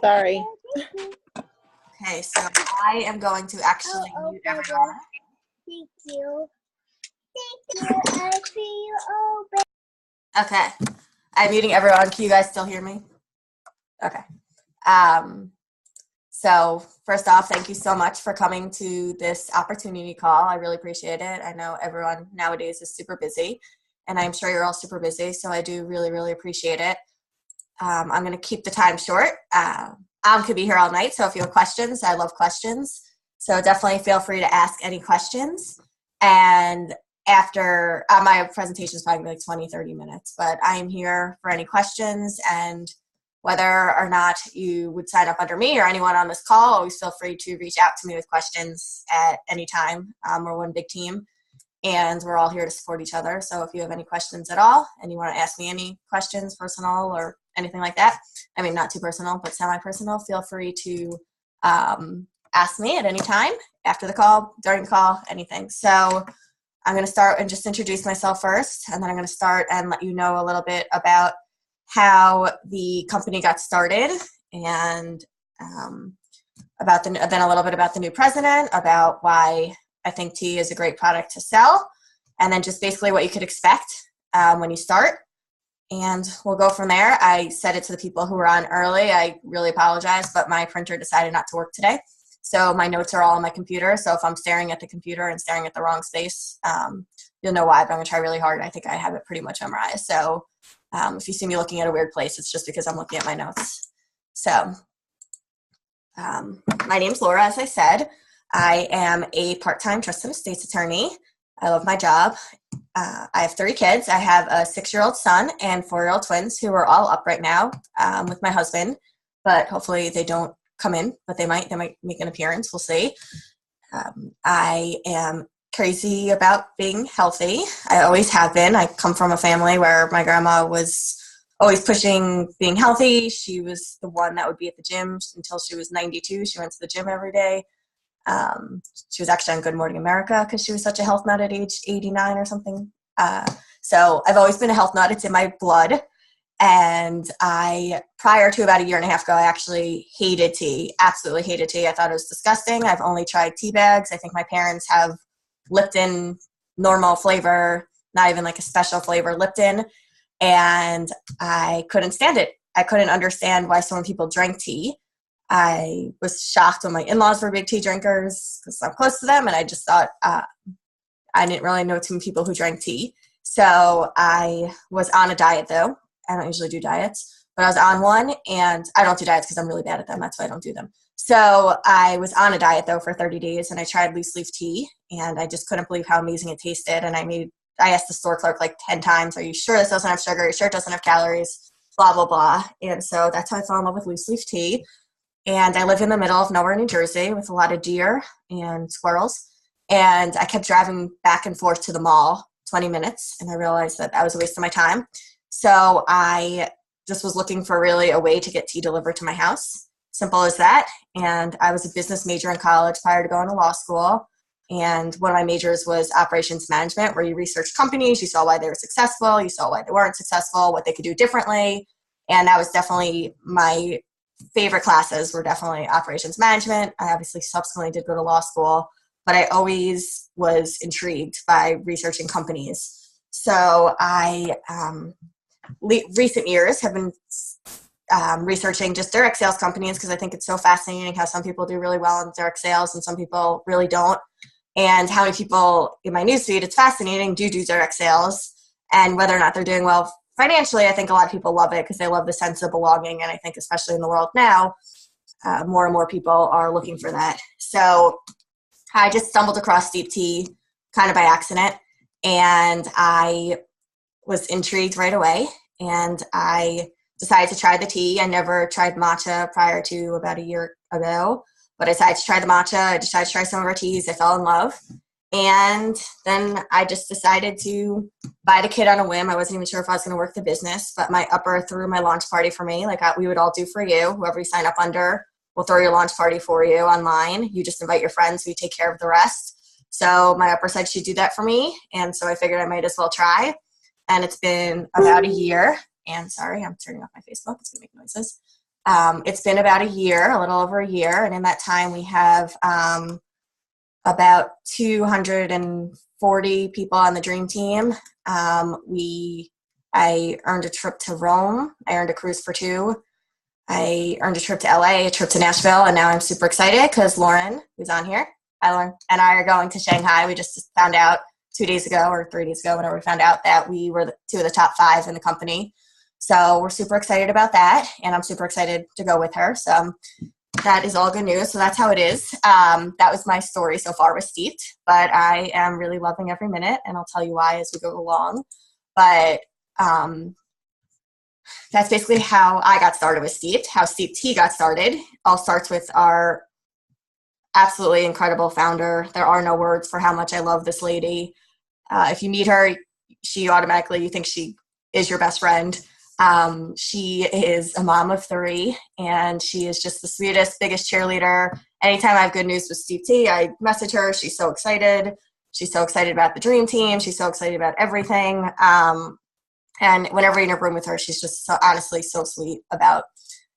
Sorry. Okay, so I am going to actually mute everyone. Thank you. Thank you. I see you open. Okay, I'm muting everyone. Can you guys still hear me? Okay. So first off, thank you so much for coming to this opportunity call. I really appreciate it. I know everyone nowadays is super busy, and I'm sure you're all super busy, so I do really, really appreciate it. I'm going to keep the time short. Could be here all night, so if you have questions, I love questions. So definitely feel free to ask any questions. And after my presentation is probably like 20, 30 minutes, but I'm here for any questions, and whether or not you would sign up under me or anyone on this call, always feel free to reach out to me with questions at any time. We're one big team, and we're all here to support each other. So if you have any questions at all and you want to ask me any questions, personal or anything like that, I mean, not too personal, but semi-personal, feel free to ask me at any time, after the call, during the call, anything. So I'm going to start and just introduce myself first, and then I'm going to start and let you know a little bit about how the company got started, and then a little bit about the new president, about why I think tea is a great product to sell, and then just basically what you could expect when you start. And we'll go from there. I said it to the people who were on early. I really apologize, but my printer decided not to work today. So my notes are all on my computer. So if I'm staring at the computer and staring at the wrong space, you'll know why, but I'm going to try really hard. I think I have it pretty much memorized. So if you see me looking at a weird place, it's just because I'm looking at my notes. So my name's Laura, as I said. I am a part-time trust and estates attorney. I love my job. I have 3 kids. I have a 6-year-old son and 4-year-old twins who are all up right now with my husband, but hopefully they don't come in, but they might make an appearance. We'll see. I am crazy about being healthy. I always have been. I come from a family where my grandma was always pushing being healthy. She was the one that would be at the gym until she was 92. She went to the gym every day. She was actually on Good Morning America because she was such a health nut at age 89 or something. So I've always been a health nut. It's in my blood. And prior to about a year and a half ago, I actually hated tea, absolutely hated tea. I thought it was disgusting. I've only tried tea bags. I think my parents have Lipton, normal flavor, not even like a special flavor Lipton. And I couldn't stand it. I couldn't understand why so many people drank tea. I was shocked when my in-laws were big tea drinkers because I'm close to them, and I just thought I didn't really know too many people who drank tea. So I was on a diet, though. I don't usually do diets, but I was on one, and I don't do diets because I'm really bad at them. That's why I don't do them. So I was on a diet, though, for 30 days, and I tried loose leaf tea, and I just couldn't believe how amazing it tasted. And I asked the store clerk like 10 times, are you sure this doesn't have sugar? Are you sure it doesn't have calories? Blah, blah, blah. And so that's how I fell in love with loose leaf tea. And I live in the middle of nowhere, New Jersey, with a lot of deer and squirrels. And I kept driving back and forth to the mall 20 minutes, and I realized that was a waste of my time. So I just was looking for really a way to get tea delivered to my house. Simple as that. And I was a business major in college prior to going to law school. And one of my majors was operations management, where you researched companies, you saw why they were successful, you saw why they weren't successful, what they could do differently. And that was definitely my favorite classes were definitely operations management. I obviously subsequently did go to law school, but I always was intrigued by researching companies. So I, recent years have been researching just direct sales companies because I think it's so fascinating how some people do really well in direct sales and some people really don't. And how many people in my newsfeed, it's fascinating, do direct sales, and whether or not they're doing well financially. I think a lot of people love it because they love the sense of belonging. And I think especially in the world now, more and more people are looking for that. So I just stumbled across steep tea kind of by accident, and I was intrigued right away. And I decided to try the tea. I never tried matcha prior to about a year ago, but I decided to try the matcha. I decided to try some of our teas. I fell in love. And then I just decided to buy the kit on a whim. I wasn't even sure if I was going to work the business, but my upper threw my launch party for me, like we would all do for you. Whoever you sign up under will throw your launch party for you online. You just invite your friends, we take care of the rest. So my upper said she'd do that for me, and so I figured I might as well try. And it's been about a year. And sorry, I'm turning off my Facebook. It's going to make noises. It's been about a year, a little over a year, and in that time we have about 240 people on the dream team. I earned a trip to Rome. I earned a cruise for 2. I earned a trip to LA, a trip to Nashville, and now I'm super excited because Lauren, who's on here, Lauren and I are going to Shanghai. We just found out 2 days ago or 3 days ago, whenever we found out, that we were 2 of the top 5 in the company. So we're super excited about that, and I'm super excited to go with her. So that is all good news. So that's how it is. That was my story so far with Steeped, but I am really loving every minute, and I'll tell you why as we go along. But that's basically how I got started with Steeped, how Steeped Tea got started. All starts with our absolutely incredible founder. There are no words for how much I love this lady. If you meet her, you think she is your best friend. She is a mom of 3, and she is just the sweetest, biggest cheerleader. Anytime I have good news with Steeped Tea, I message her. She's so excited. She's so excited about the dream team. She's so excited about everything. And whenever you're in a room with her, she's just so, honestly so sweet about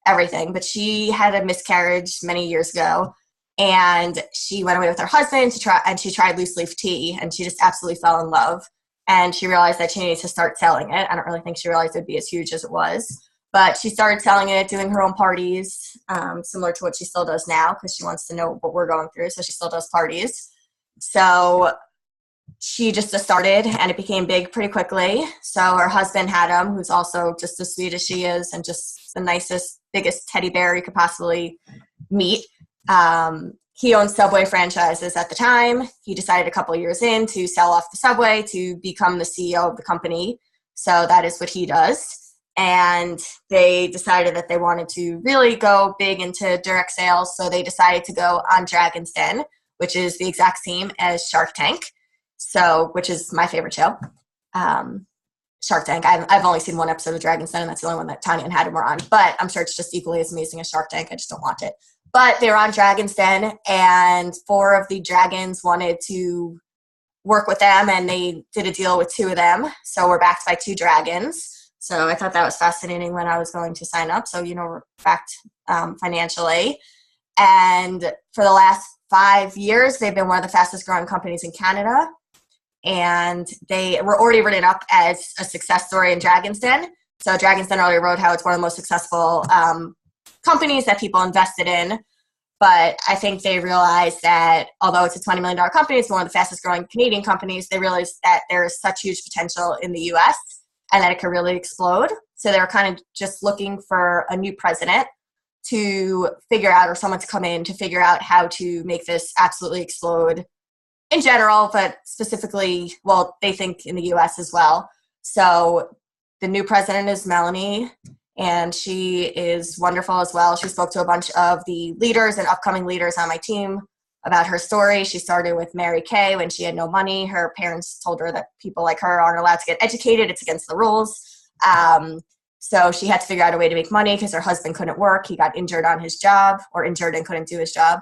everything. But she had a miscarriage many years ago, and she went away with her husband she tried loose leaf tea, and she just absolutely fell in love. And she realized that she needed to start selling it. I don't really think she realized it would be as huge as it was. But she started selling it, doing her own parties, similar to what she still does now, because she wants to know what we're going through. So she still does parties. So she just started, and it became big pretty quickly. So her husband, Adam, who's also just as sweet as she is and just the nicest, biggest teddy bear you could possibly meet, he owned Subway franchises at the time. He decided a couple of years in to sell off the Subway to become the CEO of the company. So that is what he does. And they decided that they wanted to really go big into direct sales. So they decided to go on Dragon's Den, which is the exact same as Shark Tank. So, which is my favorite show. Shark Tank. I've only seen 1 episode of Dragon's Den, and that's the only one that Tanya and Adam were on. But I'm sure it's just equally as amazing as Shark Tank. I just don't watch it. But they were on Dragon's Den, and 4 of the dragons wanted to work with them, and they did a deal with 2 of them. So we're backed by 2 dragons. So I thought that was fascinating when I was going to sign up. So, we're backed financially. And for the last 5 years, they've been one of the fastest growing companies in Canada. And they were already written up as a success story in Dragon's Den. So Dragon's Den already wrote how it's one of the most successful companies that people invested in. But I think they realized that although it's a $20 million company, it's one of the fastest growing Canadian companies. They realized that there is such huge potential in the US and that it could really explode. So they were kind of just looking for a new president to figure out, or someone to come in to figure out how to make this absolutely explode in general, but specifically, well, they think in the US as well. So the new president is Melanie, and she is wonderful as well. She spoke to a bunch of the leaders and upcoming leaders on my team about her story. She started with Mary Kay when she had no money. Her parents told her that people like her aren't allowed to get educated. It's against the rules. So she had to figure out a way to make money because her husband couldn't work. He got injured on his job, or injured and couldn't do his job.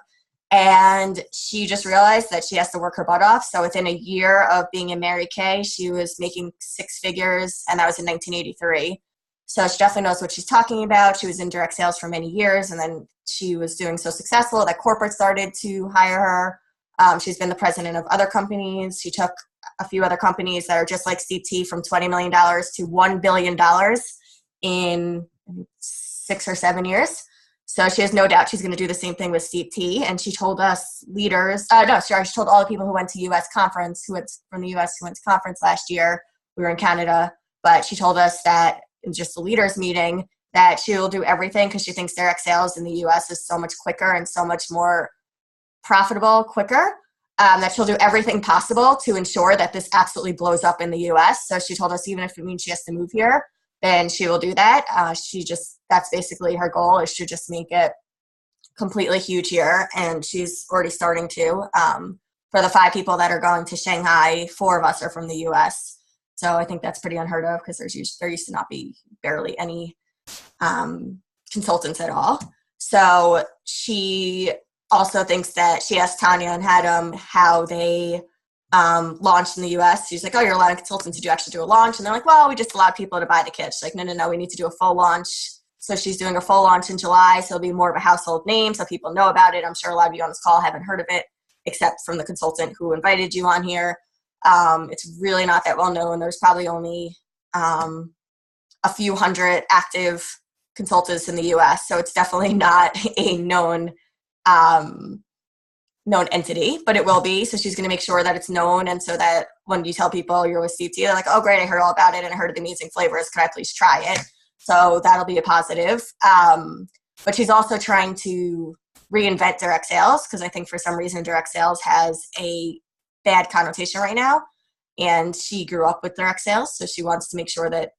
And she just realized that she has to work her butt off. So within a year of being in Mary Kay, she was making 6 figures, and that was in 1983. So she definitely knows what she's talking about. She was in direct sales for many years, and then she was doing so successful that corporate started to hire her. She's been the president of other companies. She took a few other companies that are just like Steeped Tea from $20 million to $1 billion in 6 or 7 years. So she has no doubt she's going to do the same thing with Steeped Tea. And she told us she told all the people who went to U.S. conference, who went from the U.S. who went to conference last year. We were in Canada, but she told us that in just the leaders meeting that she will do everything because she thinks direct sales in the U.S. is so much quicker and so much more profitable quicker, that she'll do everything possible to ensure that this absolutely blows up in the U.S. So she told us even if it means she has to move here, then she will do that. That's basically her goal, is to just make it completely huge here. And she's already starting to. For the 5 people that are going to Shanghai, 4 of us are from the U.S. So I think that's pretty unheard of because there used to not be barely any consultants at all. So she also thinks that she asked Tanya and Adam how they launched in the US. She's like, oh, you're allowing consultants. Did you actually do a launch? And they're like, well, we just allowed people to buy the kit. She's like, no, we need to do a full launch. So she's doing a full launch in July. So it'll be more of a household name. So people know about it. I'm sure a lot of you on this call haven't heard of it, except from the consultant who invited you on here. It's really not that well known. There's probably only a few hundred active consultants in the US. So it's definitely not a known entity, but it will be. So she's going to make sure that it's known. And so that when you tell people you're with CT, they're like, oh, great, I heard all about it and I heard of the amazing flavors. Could I please try it? So that'll be a positive. But she's also trying to reinvent direct sales because I think for some reason direct sales has a bad connotation right now. And she grew up with direct sales. So she wants to make sure that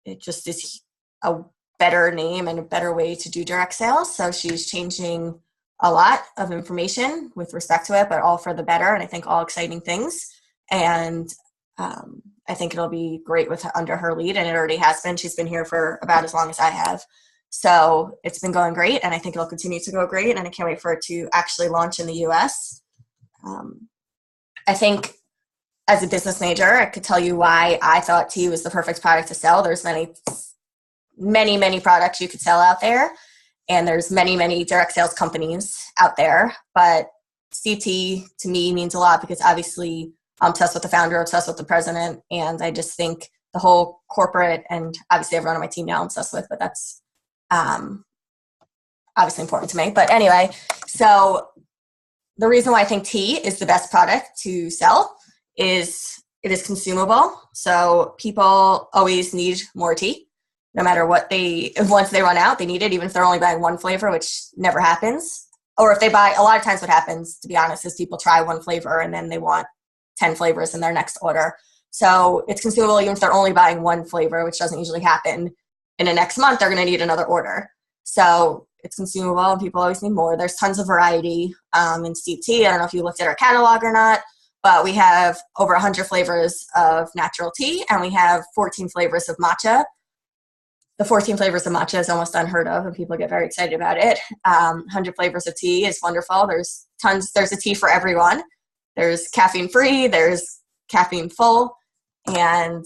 it just is a better name and a better way to do direct sales. So she's changing a lot of information with respect to it, but all for the better. And I think all exciting things. And I think it'll be great under her lead. And it already has been. She's been here for about as long as I have. So it's been going great. And I think it'll continue to go great. And I can't wait for it to actually launch in the US. I think as a business major, I could tell you why I thought tea was the perfect product to sell. There's many products you could sell out there. And there's many direct sales companies out there. But CT to me means a lot because obviously I'm obsessed with the founder, obsessed with the president. And I just think the whole corporate and obviously everyone on my team now I'm obsessed with, but that's obviously important to me. But anyway, so the reason why I think tea is the best product to sell is it is consumable. So people always need more tea. No matter what once they run out, they need it, even if they're only buying one flavor, which never happens. Or if they buy, a lot of times what happens, to be honest, is people try one flavor and then they want 10 flavors in their next order. So it's consumable even if they're only buying one flavor, which doesn't usually happen. In the next month, they're going to need another order. So it's consumable and people always need more. There's tons of variety in CT. I don't know if you looked at our catalog or not, but we have over 100 flavors of natural tea and we have 14 flavors of matcha. The 14 flavors of matcha is almost unheard of, and people get very excited about it. 100 flavors of tea is wonderful. There's a tea for everyone. There's caffeine-free, there's caffeine-full, and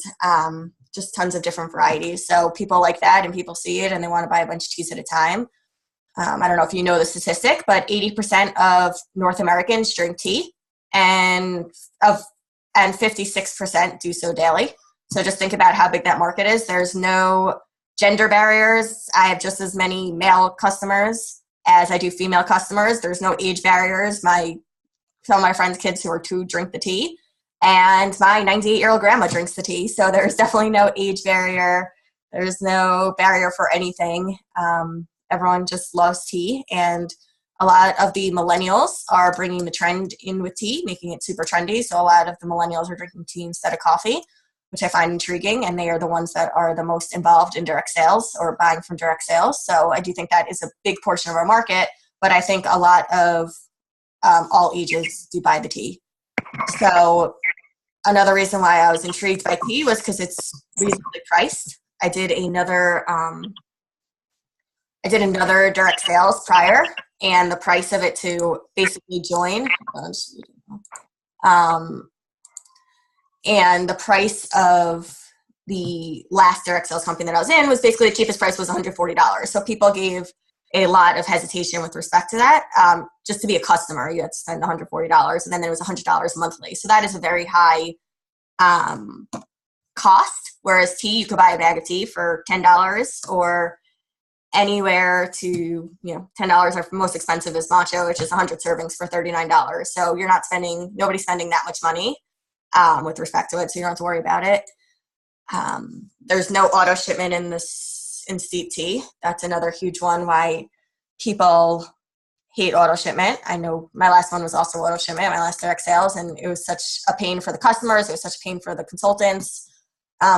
just tons of different varieties. So people like that, and people see it, and they want to buy a bunch of teas at a time. I don't know if you know the statistic, but 80% of North Americans drink tea, and 56% do so daily. So just think about how big that market is. There's no gender barriers. I have just as many male customers as I do female customers. There's no age barriers. Some of my friends' kids who are 2 drink the tea, and my 98-year-old grandma drinks the tea. So there's definitely no age barrier. There's no barrier for anything. Everyone just loves tea, and a lot of the millennials are bringing the trend in with tea, making it super trendy. So a lot of the millennials are drinking tea instead of coffee, which I find intriguing, and they are the ones that are the most involved in direct sales or buying from direct sales. So I do think that is a big portion of our market, but I think a lot of all ages do buy the tea. So another reason why I was intrigued by tea was because it's reasonably priced. I did another direct sales prior, and the price of it to basically join, and the price of the last direct sales company that I was in was basically the cheapest price was $140. So people gave a lot of hesitation with respect to that. Just to be a customer, you had to spend $140, and then there was $100 monthly. So that is a very high cost. Whereas tea, you could buy a bag of tea for $10 or anywhere to, $10 or most expensive is matcha, which is 100 servings for $39. So nobody's spending that much money with respect to it. So you don't have to worry about it. There's no auto shipment in CT. That's another huge one why people hate auto shipment. I know my last one was also auto shipment, my last direct sales, and it was such a pain for the customers. It was such a pain for the consultants.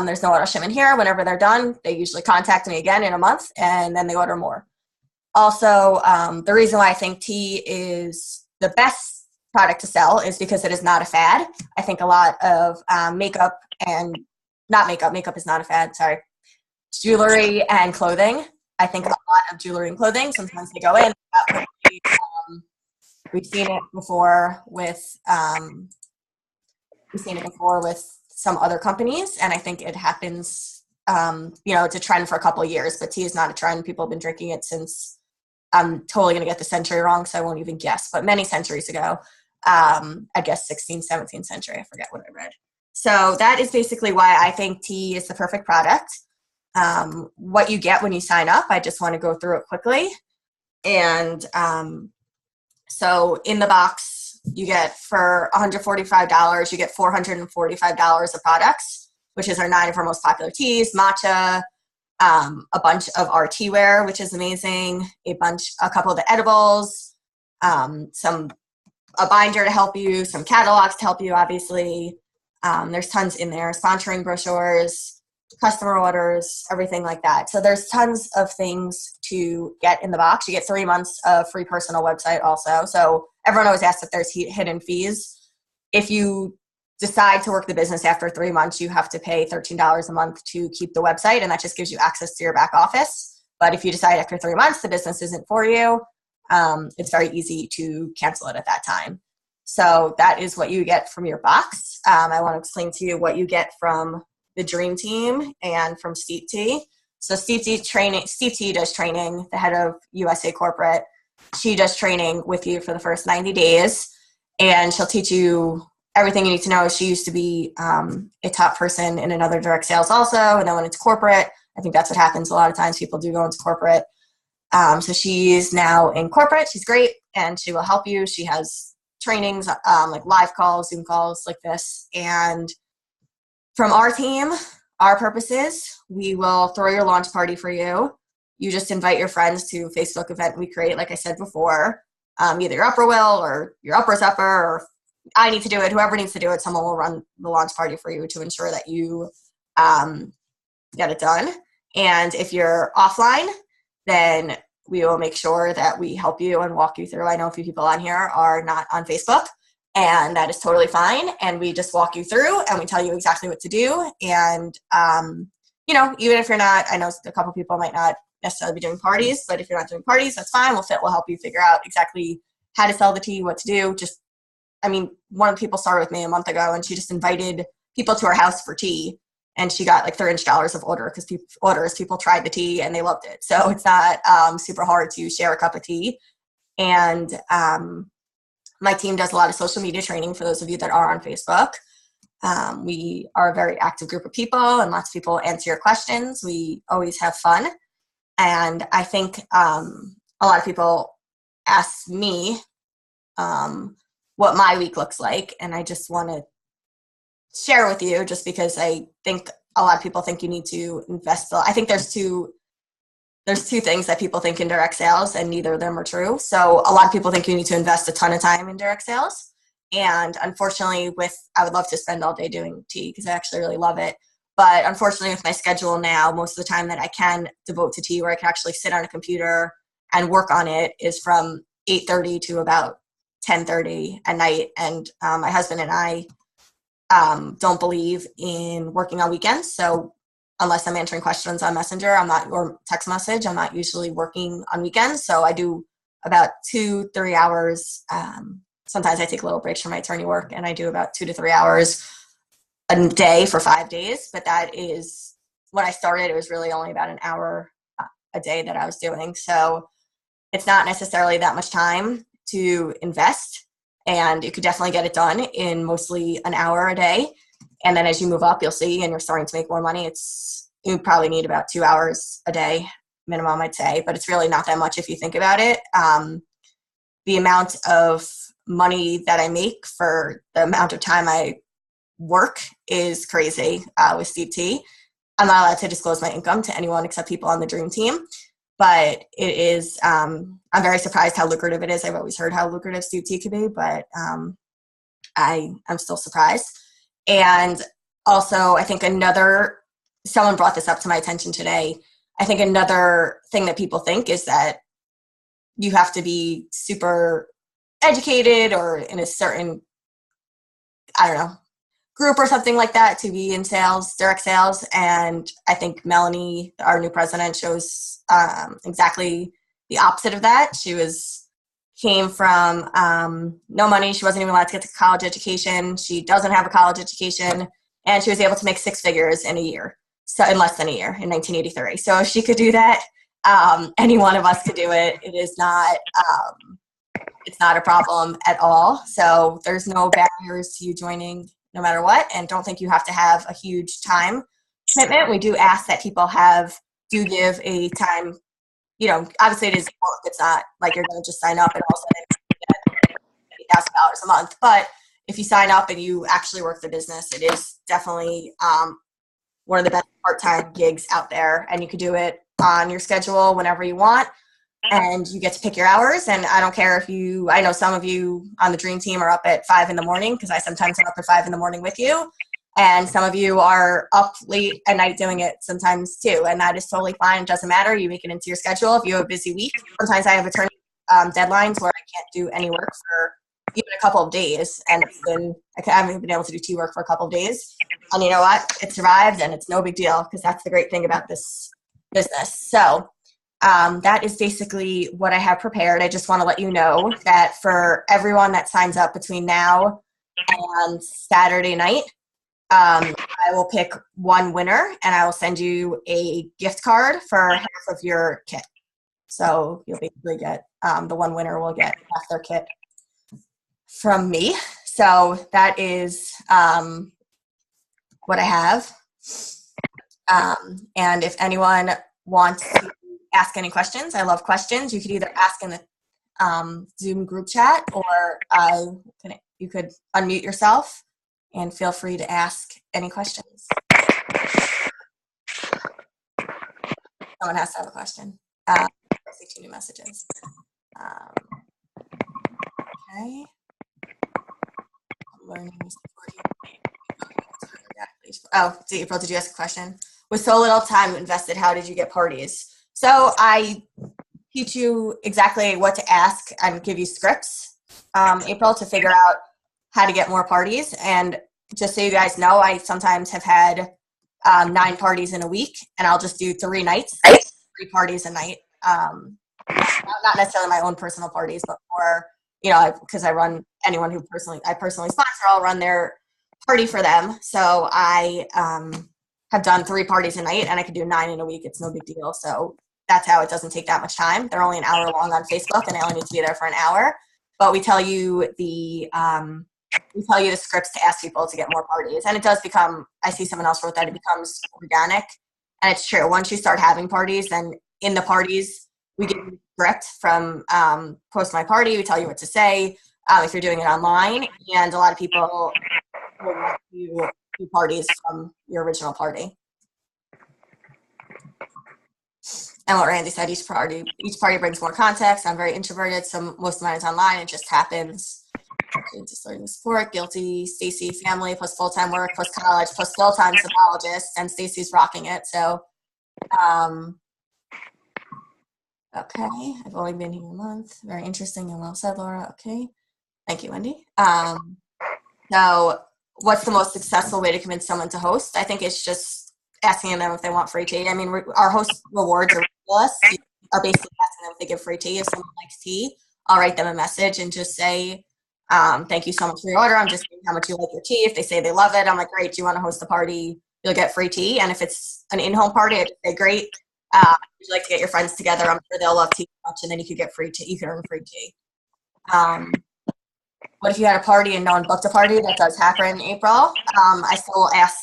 There's no auto shipment here. Whenever they're done, they usually contact me again in a month, and then they order more. Also, the reason why I think tea is the best product to sell is because it is not a fad. I think a lot of makeup is not a fad, sorry. Jewelry and clothing. I think a lot of jewelry and clothing, sometimes they go in. We've seen it before with some other companies, and I think it happens it's a trend for a couple of years, but tea is not a trend. People have been drinking it since, I'm totally going to get the century wrong, so I won't even guess, but many centuries ago. I guess 16th, 17th century. I forget what I read. So that is basically why I think tea is the perfect product. What you get when you sign up, I just want to go through it quickly. And so in the box, you get for $145, you get $445 of products, which is our 9 of our most popular teas, matcha, a bunch of our teaware, which is amazing, a couple of the edibles, a binder to help you, some catalogs to help you, obviously. There's tons in there, sponsoring brochures, customer orders, everything like that. So there's tons of things to get in the box. You get 3 months of free personal website also. So everyone always asks if there's hidden fees. If you decide to work the business after 3 months, you have to pay $13 a month to keep the website, and that just gives you access to your back office. But if you decide after 3 months the business isn't for you, it's very easy to cancel it at that time. So that is what you get from your box. I want to explain to you what you get from the Dream Team and from Steep Tea. So Steep Tea does training, the head of USA Corporate. She does training with you for the first 90 days, and she'll teach you everything you need to know. She used to be a top person in another direct sales also, and then when it's corporate, I think that's what happens a lot of times. People do go into corporate. So she's now in corporate. She's great, and she will help you. She has trainings, like live calls, Zoom calls like this. And from our team, our purposes, we will throw your launch party for you. You just invite your friends to a Facebook event we create, like I said before. Either your upper will or your upper's upper, or I need to do it. Whoever needs to do it, someone will run the launch party for you to ensure that you get it done. And if you're offline, then we will make sure that we help you and walk you through. I know a few people on here are not on Facebook, and that is totally fine. And we just walk you through and we tell you exactly what to do. And, even if you're not, I know a couple people might not necessarily be doing parties, but if you're not doing parties, that's fine. We'll help you figure out exactly how to sell the tea, what to do. One of the people started with me a month ago, and she just invited people to her house for tea. And she got like $300 of orders. People tried the tea and they loved it. So it's not super hard to share a cup of tea. And my team does a lot of social media training for those of you that are on Facebook. We are a very active group of people, and lots of people answer your questions. We always have fun. And I think a lot of people ask me what my week looks like. And I just want to share with you, just because I think a lot of people think you need to invest. I think there's two things that people think in direct sales, and neither of them are true. So a lot of people think you need to invest a ton of time in direct sales. And unfortunately, I would love to spend all day doing tea because I actually really love it. But unfortunately, with my schedule now, most of the time that I can devote to tea, where I can actually sit on a computer and work on it, is from 8:30 to about 10:30 at night. And my husband and I don't believe in working on weekends. So unless I'm answering questions on Messenger, or text message, I'm not usually working on weekends. So I do about 2-3 hours. Sometimes I take little breaks from my attorney work, and I do about 2 to 3 hours a day for 5 days. But that is, when I started, it was really only about an hour a day that I was doing. So it's not necessarily that much time to invest. And you could definitely get it done in mostly an hour a day. And then as you move up, you'll see, and you're starting to make more money, you probably need about 2 hours a day minimum, I'd say. But it's really not that much if you think about it. The amount of money that I make for the amount of time I work is crazy with Steep Tea. I'm not allowed to disclose my income to anyone except people on the Dream Team. But it is, I'm very surprised how lucrative it is. I've always heard how lucrative Steep Tea could be, but I'm still surprised. And also, I think someone brought this up to my attention today. I think another thing that people think is that you have to be super educated or in a certain, group or something like that to be in sales, direct sales. And I think Melanie, our new president, shows exactly the opposite of that. She came from no money. She wasn't even allowed to get to college education. She doesn't have a college education, and she was able to make 6 figures in a year. So in less than a year, in 1983. So if she could do that, any one of us could do it. It is not, it's not a problem at all. So there's no barriers to you joining no matter what. And don't think you have to have a huge time commitment. We do ask that people do give a time, you know, obviously it is work. It's not like you're going to just sign up and all of a sudden get $8,000 a month. But if you sign up and you actually work the business, it is definitely one of the best part-time gigs out there. And you could do it on your schedule whenever you want. And you get to pick your hours. And I don't care if I know some of you on the Dream Team are up at 5 a.m, because I sometimes am up at 5 a.m. with you. And some of you are up late at night doing it sometimes too. And that is totally fine. It doesn't matter. You make it into your schedule. If you have a busy week, sometimes I have attorney deadlines where I can't do any work for even a couple of days. And I haven't been able to do tea work for a couple of days. And you know what? It survived, and it's no big deal, because that's the great thing about this business. So that is basically what I have prepared. I just want to let you know that for everyone that signs up between now and Saturday night, I will pick one winner, and I will send you a gift card for half of your kit. So you'll basically get, the one winner will get half their kit from me. So that is what I have. And if anyone wants to ask any questions, I love questions. You could either ask in the Zoom group chat, or you could unmute yourself and feel free to ask any questions. Someone has to have a question. I see 2 new messages. Okay. Learning Oh, April, did you ask a question? With so little time invested, how did you get parties? So I teach you exactly what to ask and give you scripts, April, to figure out how to get more parties. And just so you guys know, I sometimes have had 9 parties in a week, and I'll just do 3 nights, 3 parties a night. Not necessarily my own personal parties, but more, you know, because I run anyone who I personally sponsor, I'll run their party for them. So I have done 3 parties a night, and I could do 9 in a week. It's no big deal. So that's how it doesn't take that much time. They're only an hour long on Facebook, and I only need to be there for an hour. But we tell you the scripts to ask people to get more parties. And it does become, I see someone else wrote that, it becomes organic. And it's true. Once you start having parties, then in the parties, we give you a script from Post My Party. We tell you what to say if you're doing it online. And a lot of people will want you do parties from your original party. And what Randy said, each party brings more context. I'm very introverted, so most of mine is online. It just happens. Just learning sport, guilty, Stacy, family, plus full-time work, plus college, plus full-time psychologist, and Stacy's rocking it. So, okay, I've only been here a month. Very interesting and well said, Laura. Okay, thank you, Wendy. So, what's the most successful way to convince someone to host? I think it's just asking them if they want free tea. I mean, our host rewards are ridiculous. You are basically asking them if they give free tea. If someone likes tea, I'll write them a message and just say, thank you so much for your order. I'm just saying how much you like your tea. If they say they love it, I'm like, great, do you want to host the party? You'll get free tea. And if it's an in-home party, I just say, great. Would you like to get your friends together? I'm sure they'll love tea much, and then you could get free tea. You can earn free tea. What if you had a party and no one booked a party? That does happen in April. I still ask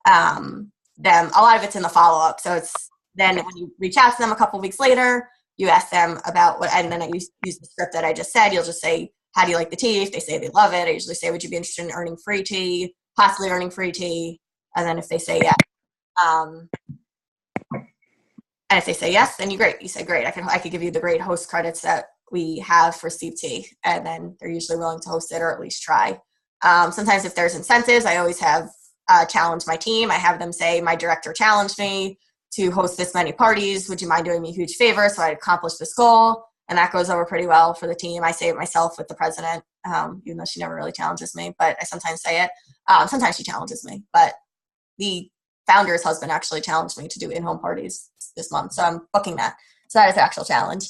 them. A lot of it's in the follow-up. So it's then when you reach out to them a couple weeks later, you ask them about what, and then I use the script that I just said. You'll just say, how do you like the tea? If they say they love it, I usually say, would you be interested in earning free tea, possibly earning free tea? And then if they say yes, and if they say yes, then you great. You say, great, I could give you the great host credits that we have for Steve Tea. And then they're usually willing to host it, or at least try. Sometimes if there's incentives, I always have challenge my team. I have them say, my director challenged me to host this many parties. Would you mind doing me a huge favor so I accomplish this goal? And that goes over pretty well for the team. I say it myself with the president, even though she never really challenges me, but I sometimes say it. Sometimes she challenges me, but the founder's husband actually challenged me to do in-home parties this month. So I'm booking that. So that is the actual challenge.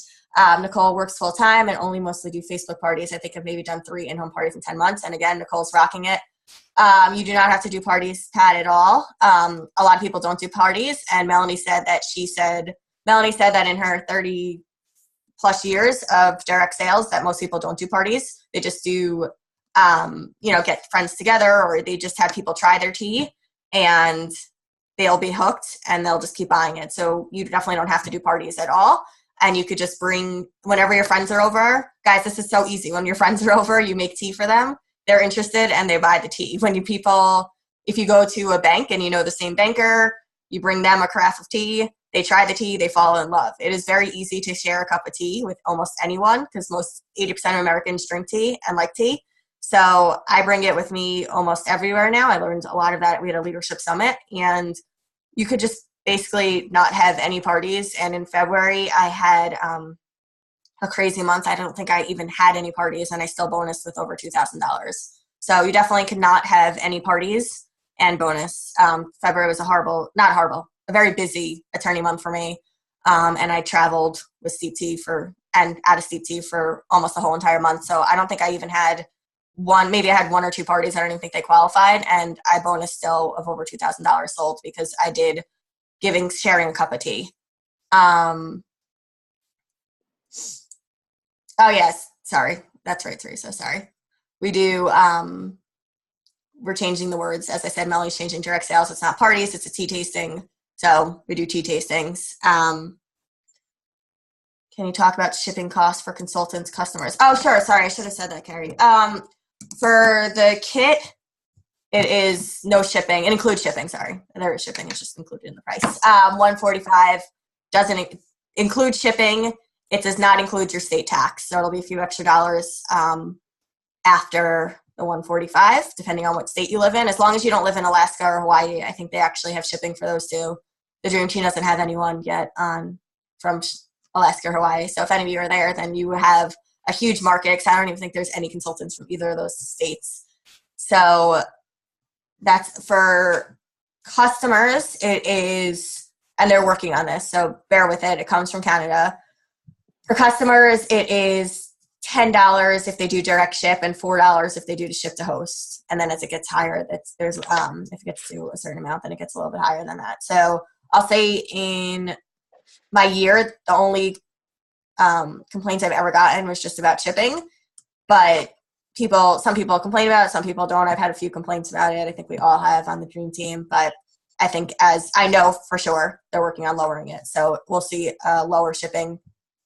Nicole works full-time and only mostly do Facebook parties. I think I've maybe done 3 in-home parties in 10 months. And again, Nicole's rocking it. You do not have to do parties, Pat, at all. A lot of people don't do parties, and Melanie said that in her 30 plus years of direct sales that most people don't do parties. They just do, get friends together, or they just have people try their tea and they'll be hooked and they'll just keep buying it. So you definitely don't have to do parties at all. And you could just bring, whenever your friends are over, guys, this is so easy. When your friends are over, you make tea for them. They're interested and they buy the tea. If you go to a bank and you know the same banker, you bring them a carafe of tea, they try the tea, they fall in love. It is very easy to share a cup of tea with almost anyone because 80% of Americans drink tea and like tea. So I bring it with me almost everywhere now. I learned a lot of that. We had a leadership summit, and you could just basically not have any parties. And in February, I had a crazy month. I don't think I even had any parties, and I still bonused with over $2,000. So you definitely could not have any parties and bonus. February was a very busy attorney month for me. And I traveled with CT and out of CT for almost the whole entire month. So I don't think I even had maybe I had one or two parties. I don't even think they qualified. And I bonus still of over $2,000 sold because I did sharing a cup of tea. Oh yes. Sorry. That's right, Teresa. Sorry. We do, we're changing the words. As I said, Melanie's changing direct sales. It's not parties, it's a tea tasting. So we do tea tastings. Can you talk about shipping costs for consultants, customers? Oh, sure. Sorry, I should have said that, Carrie. For the kit, it is no shipping. It includes shipping. Sorry, there is shipping. It's just included in the price. $145 doesn't include shipping. It does not include your state tax. So it'll be a few extra dollars after the $145, depending on what state you live in. As long as you don't live in Alaska or Hawaii, I think they actually have shipping for those two. The Dream Team doesn't have anyone yet from Alaska or Hawaii. So if any of you are there, then you have a huge market, because I don't even think there's any consultants from either of those states. So that's for customers. It is, and they're working on this, so bear with it. It comes from Canada. For customers, it is $10 if they do direct ship and $4 if they do to ship to host. And then as it gets higher, if it gets to a certain amount, then it gets a little bit higher than that. So I'll say in my year, the only complaints I've ever gotten was just about shipping. But some people complain about it, some people don't. I've had a few complaints about it. I think we all have on the Dream Team. But I think, as I know for sure, they're working on lowering it. So we'll see lower shipping.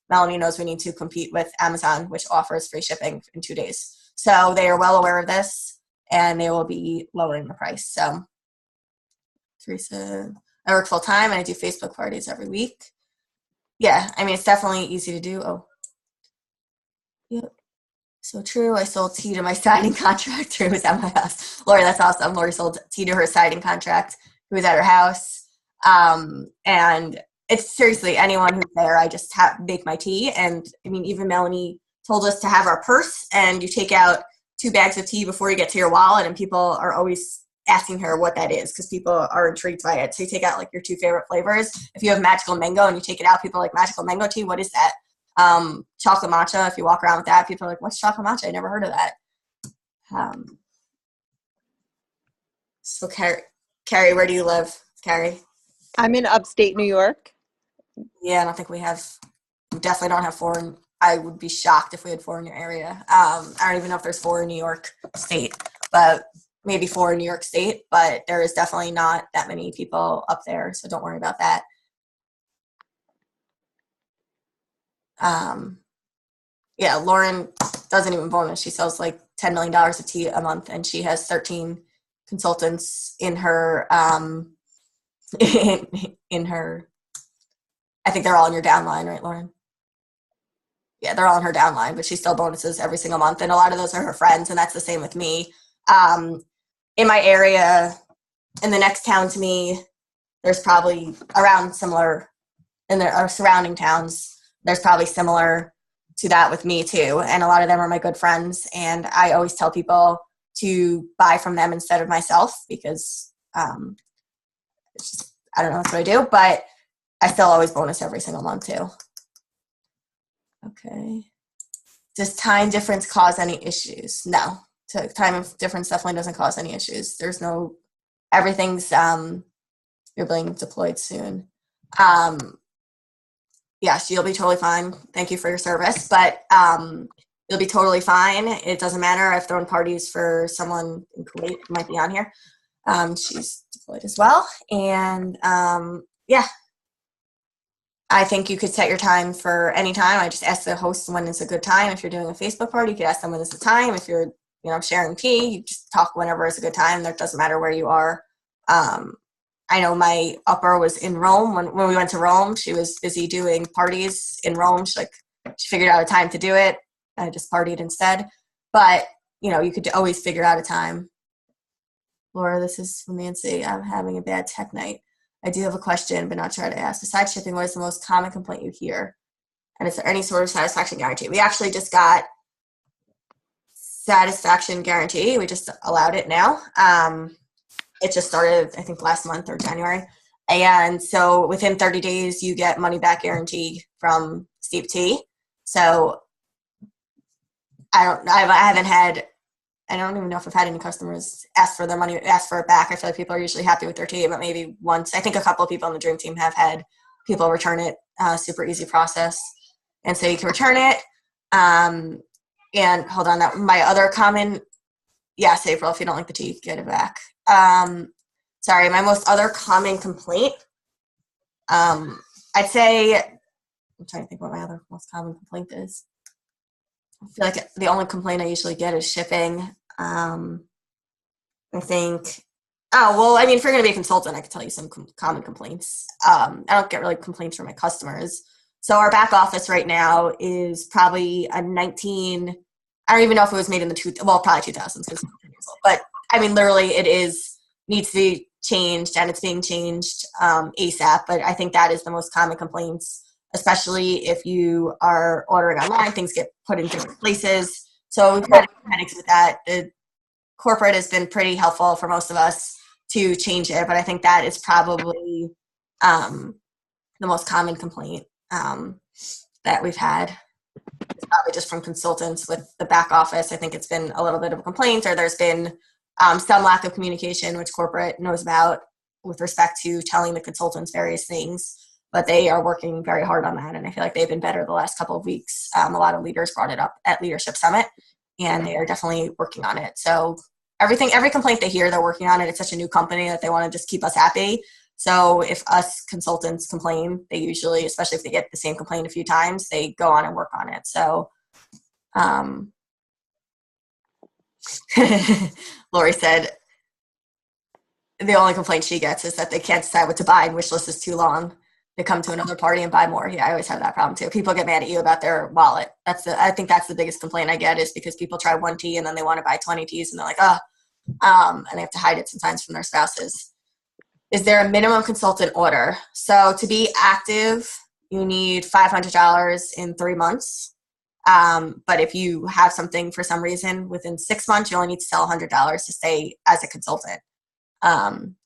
Melanie knows we need to compete with Amazon, which offers free shipping in 2 days. So they are well aware of this, and they will be lowering the price. So, Teresa, I work full time, and I do Facebook parties every week. Yeah, I mean, it's definitely easy to do. Oh, yep. So true. I sold tea to my siding contractor who was at my house. Lori, that's awesome. Lori sold tea to her siding contract who was at her house. And it's seriously anyone who's there. I just make my tea. And I mean, even Melanie told us to have our purse, and you take out 2 bags of tea before you get to your wallet, and people are always asking her what that is because people are intrigued by it. So you take out like your 2 favorite flavors. If you have magical mango and you take it out, people are like, magical mango tea, what is that? Chocolate matcha, if you walk around with that, people are like, what's chocolate matcha? I never heard of that. So Carrie, where do you live, Carrie? I'm in upstate New York. Yeah, I don't think we definitely don't have 4. I would be shocked if we had 4 in your area. I don't even know if there's 4 in New York State, but maybe 4 in New York State, but there is definitely not that many people up there, so don't worry about that. Yeah, Lauren doesn't even bonus. She sells like $10 million of tea a month, and she has 13 consultants in her, in her, I think they're all in your downline, right, Lauren? Yeah, they're all in her downline, but she still bonuses every single month, and a lot of those are her friends, and that's the same with me. In my area, in the next town to me, there's probably around similar, in our surrounding towns, there's probably similar to that with me too. And a lot of them are my good friends. And I always tell people to buy from them instead of myself because I don't know, that's what I do, but I still always bonus every single month too. Okay. Does time difference cause any issues? No. time of difference definitely doesn't cause any issues. There's no, everything's, you're being deployed soon. Yes, you'll be totally fine. Thank you for your service, but you'll be totally fine. It doesn't matter. I've thrown parties for someone in Kuwait who might be on here. She's deployed as well. And yeah, I think you could set your time for any time. I just ask the host when is a good time. If you're doing a Facebook party, you could ask them when is the time. If you're, sharing tea, you just talk whenever is a good time. That doesn't matter where you are. I know my upper was in Rome. When we went to Rome, she was busy doing parties in Rome. She figured out a time to do it. I just partied instead. But, you could always figure out a time. Laura, this is from Nancy. I'm having a bad tech night. I do have a question, but not sure how to ask. Besides shipping, what is the most common complaint you hear? And is there any sort of satisfaction guarantee? We actually just got satisfaction guarantee. We just allowed it now. It just started, I think, last month or January. And so within 30 days, you get money back guarantee from Steep Tea. So I don't even know if I've had any customers ask for their money, ask for it back. I feel like people are usually happy with their tea, but maybe once, I think a couple of people on the Dream Team have had people return it, super easy process. And so you can return it. And hold on, that my other common, yes, April, if you don't like the tea, get it back. Sorry, my most other common complaint, I'd say, I'm trying to think what my other most common complaint is. I feel like the only complaint I usually get is shipping. I think, if you're going to be a consultant, I can tell you some common complaints. I don't get really complaints from my customers. So our back office right now is probably a 19, I don't even know if it was made in the probably 2000s, but literally it needs to be changed, and it's being changed ASAP. But I think that is the most common complaints, especially if you are ordering online, things get put in different places. So we've had headaches with that. The corporate has been pretty helpful for most of us to change it, but I think that is probably the most common complaint that we've had. It's probably just from consultants with the back office. I think it's been a little bit of a complaint, or there's been some lack of communication, which corporate knows about with respect to telling the consultants various things, but they are working very hard on that. And I feel like they've been better the last couple of weeks. A lot of leaders brought it up at Leadership Summit, and they are definitely working on it. So every complaint they hear, they're working on it. It's such a new company that they want to just keep us happy. So if us consultants complain, they usually, especially if they get the same complaint a few times, they go on and work on it. So, Lori said the only complaint she gets is that they can't decide what to buy and wish list is too long. They come to another party and buy more. Yeah, I always have that problem too. People get mad at you about their wallet. I think that's the biggest complaint I get, is because people try one tea and then they want to buy 20 teas and they're like, and they have to hide it sometimes from their spouses. Is there a minimum consultant order? So to be active, you need $500 in 3 months. But if you have something for some reason within 6 months, you only need to sell $100 to stay as a consultant.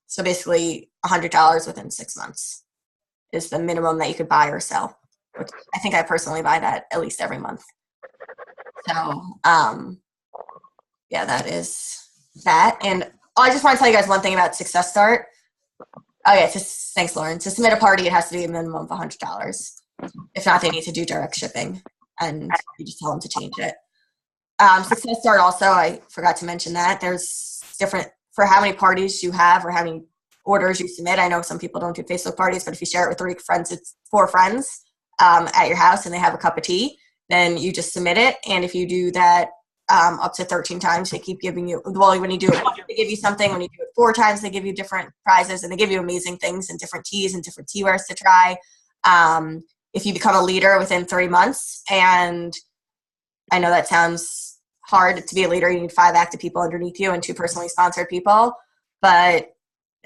So basically $100 within 6 months is the minimum that you could buy or sell, which I think I personally buy that at least every month. So, yeah, that is that. And I just want to tell you guys one thing about Success Start. Oh yeah, thanks, Lauren. To submit a party, it has to be a minimum of $100. If not, they need to do direct shipping, and you just tell them to change it. Success Start also, I forgot to mention that there's different for how many parties you have or how many orders you submit. I know some people don't do Facebook parties, but if you share it with 3 friends, it's 4 friends at your house and they have a cup of tea, then you just submit it. And if you do that up to 13 times, they keep giving you, when you do it once, they give you something. When you do it 4 times, they give you different prizes, and they give you amazing things and different teas and different teawares to try. If you become a leader within 3 months, and I know that sounds hard to be a leader, you need 5 active people underneath you and 2 personally sponsored people, but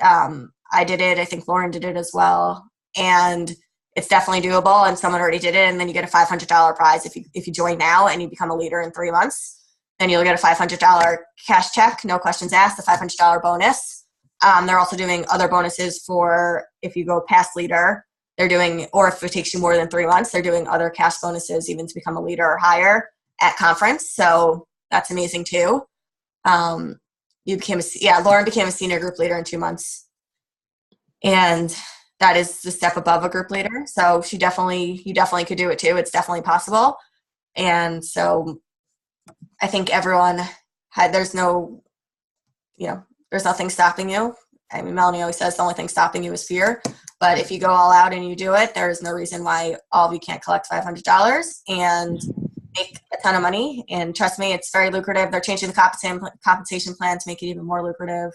I did it. I think Lauren did it as well, and it's definitely doable, and someone already did it. And then you get a $500 prize if you join now and you become a leader in 3 months. Then you'll get a $500 cash check, no questions asked, a $500 bonus. They're also doing other bonuses for if you go past leader. They're doing, or if it takes you more than 3 months, they're doing other cash bonuses even to become a leader or higher at conference. So that's amazing too. Lauren became a senior group leader in 2 months. And that is the step above a group leader. So you definitely could do it too. It's definitely possible. And so I think there's nothing stopping you. I mean, Melanie always says the only thing stopping you is fear. But if you go all out and you do it, there's no reason why all of you can't collect $500 and make a ton of money. And trust me, it's very lucrative. They're changing the compensation plan to make it even more lucrative.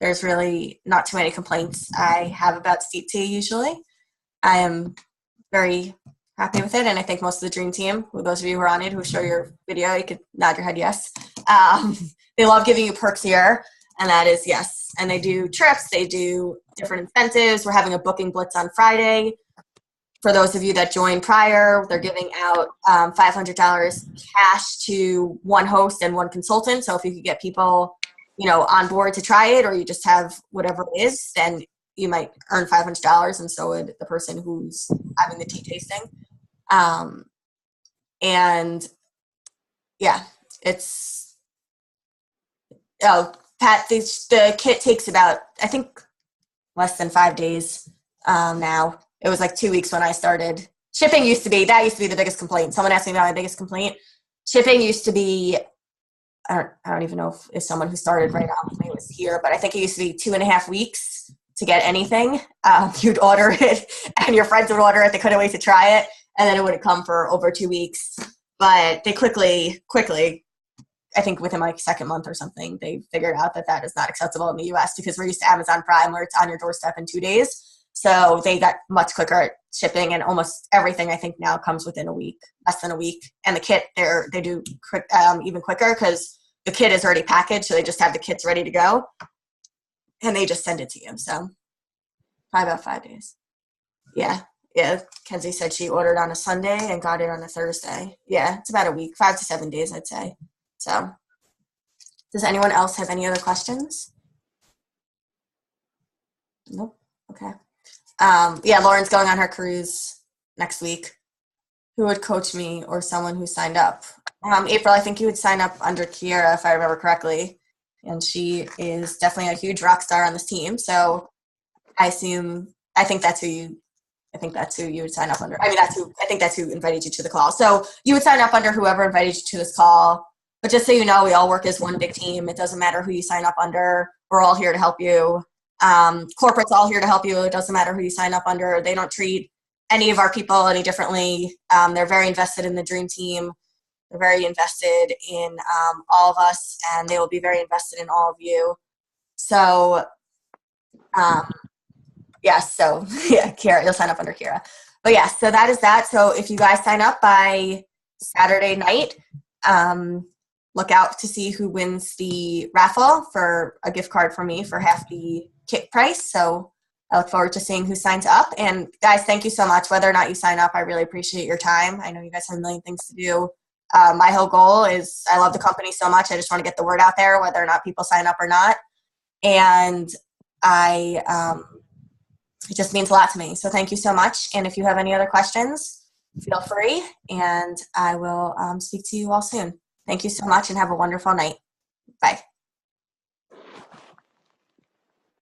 There's really not too many complaints I have about Steep Tea usually. I am very happy with it, and I think most of the Dream Team, those of you who are on it, who show your video, you could nod your head yes. They love giving you perks here, and that is yes. And they do trips, they do different incentives. We're having a booking blitz on Friday. For those of you that joined prior, they're giving out $500 cash to one host and one consultant. So if you could get people, on board to try it, or you just have whatever it is, then you might earn $500, and so would the person who's having the tea tasting. And yeah, Pat, the kit takes about, I think, less than 5 days now. It was like 2 weeks when I started. Shipping used to be the biggest complaint. Someone asked me about my biggest complaint. Shipping used to be, I don't even know if someone who started right on with me was here, but I think it used to be 2.5 weeks to get anything. You'd order it, and your friends would order it. They couldn't wait to try it, and then it would come for over 2 weeks. But they quickly, I think within like second month or something, they figured out that is not acceptable in the U.S. because we're used to Amazon Prime where it's on your doorstep in 2 days. So they got much quicker at shipping, and almost everything I think now comes within a week, less than a week. And the kit, they do quick, even quicker because the kit is already packaged, so they just have the kits ready to go, and they just send it to you. So probably about 5 days. Yeah. Kenzie said she ordered on a Sunday and got it on a Thursday. Yeah, it's about a week, 5 to 7 days, I'd say. So does anyone else have any other questions? Nope. Okay. Lauren's going on her cruise next week. Who would coach me, or someone who signed up? April, I think you would sign up under Kiera, if I remember correctly. And she is definitely a huge rock star on this team. So I think that's who you would sign up under. I think that's who invited you to the call. So you would sign up under whoever invited you to this call. But just so you know, we all work as one big team. It doesn't matter who you sign up under. We're all here to help you. Corporate's all here to help you. It doesn't matter who you sign up under. They don't treat any of our people any differently. They're very invested in the Dream Team. They're very invested in all of us, and they will be very invested in all of you. So, Kiera, you'll sign up under Kiera. But yeah, so that is that. So if you guys sign up by Saturday night, look out to see who wins the raffle for a gift card from me for half the kit price. So I look forward to seeing who signs up. And guys, thank you so much. Whether or not you sign up, I really appreciate your time. I know you guys have a million things to do. My whole goal is, I love the company so much. I just want to get the word out there, whether or not people sign up or not. And it just means a lot to me. So thank you so much. And if you have any other questions, feel free, and I will speak to you all soon. Thank you so much, and have a wonderful night. Bye.